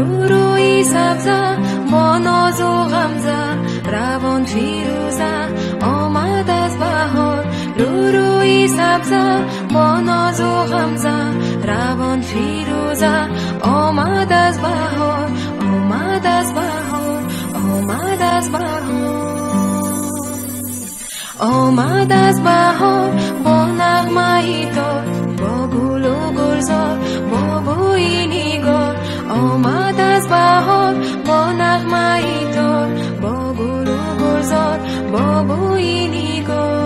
روی سبزه با ناز و غمزه روان فیروزه آمد از بهار. روی سبزه با ناز و غمزه روان فیروزه آمد از بهار. آمد از بهار. آمد از بهار. آمد از بهار با نغمه دار با گل و گلزار با بوی نگار. آمد از بهار با نغمه دار با گل و گلزار با بوی نگار.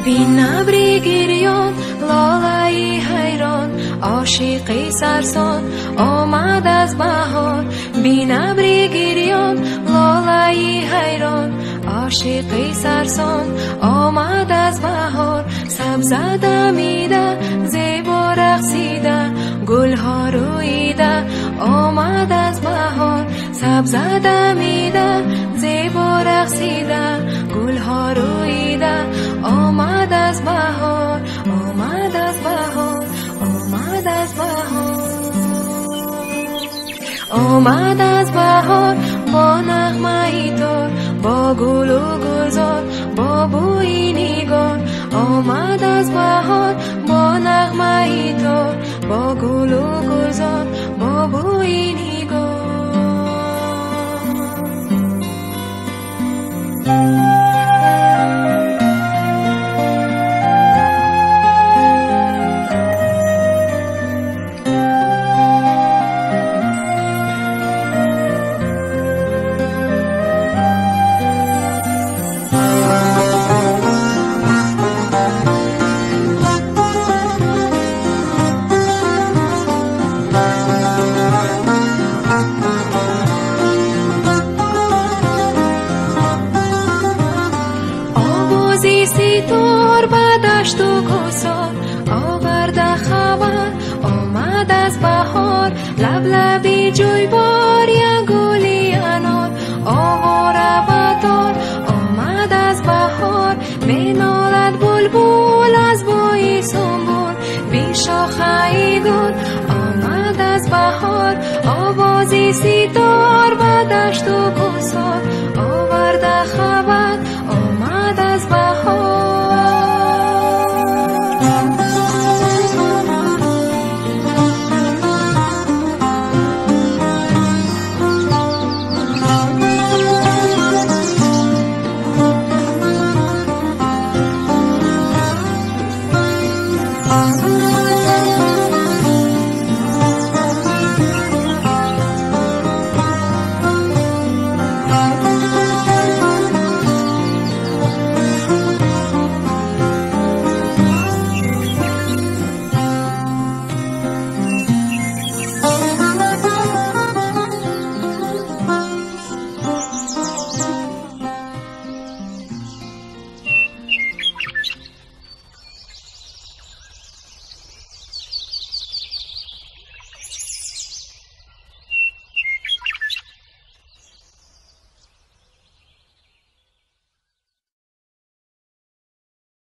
بین ابری گریان لاله‌ای حیران عاشقی سرسان آمد از بهار. بین ابری گریان لاله‌ای حیران عاشقی سرسان آمد از بهار. سبزه دمیده زیبا رقصیده گلها رویده آمد از بهار. سبزه دمیده زیبا رقصیده گلها رویده آمد از بهار. آمد از بهار. آمد از بهار. آمد از بهار با نغمه دار با گل و گلزار با بوی نگار. آمد از بهار با نغمه دار با گل و گلزار با بوی نگار. ستار به دشت و کوسار آورده خبر آمد از بهار. لب لبی جویبار یک گلی انار آواره و دار آمد از بهار. می نالد بلبل از بوی سنبل بی شاخه گل آمد از بهار. آوازی ستار به دشت و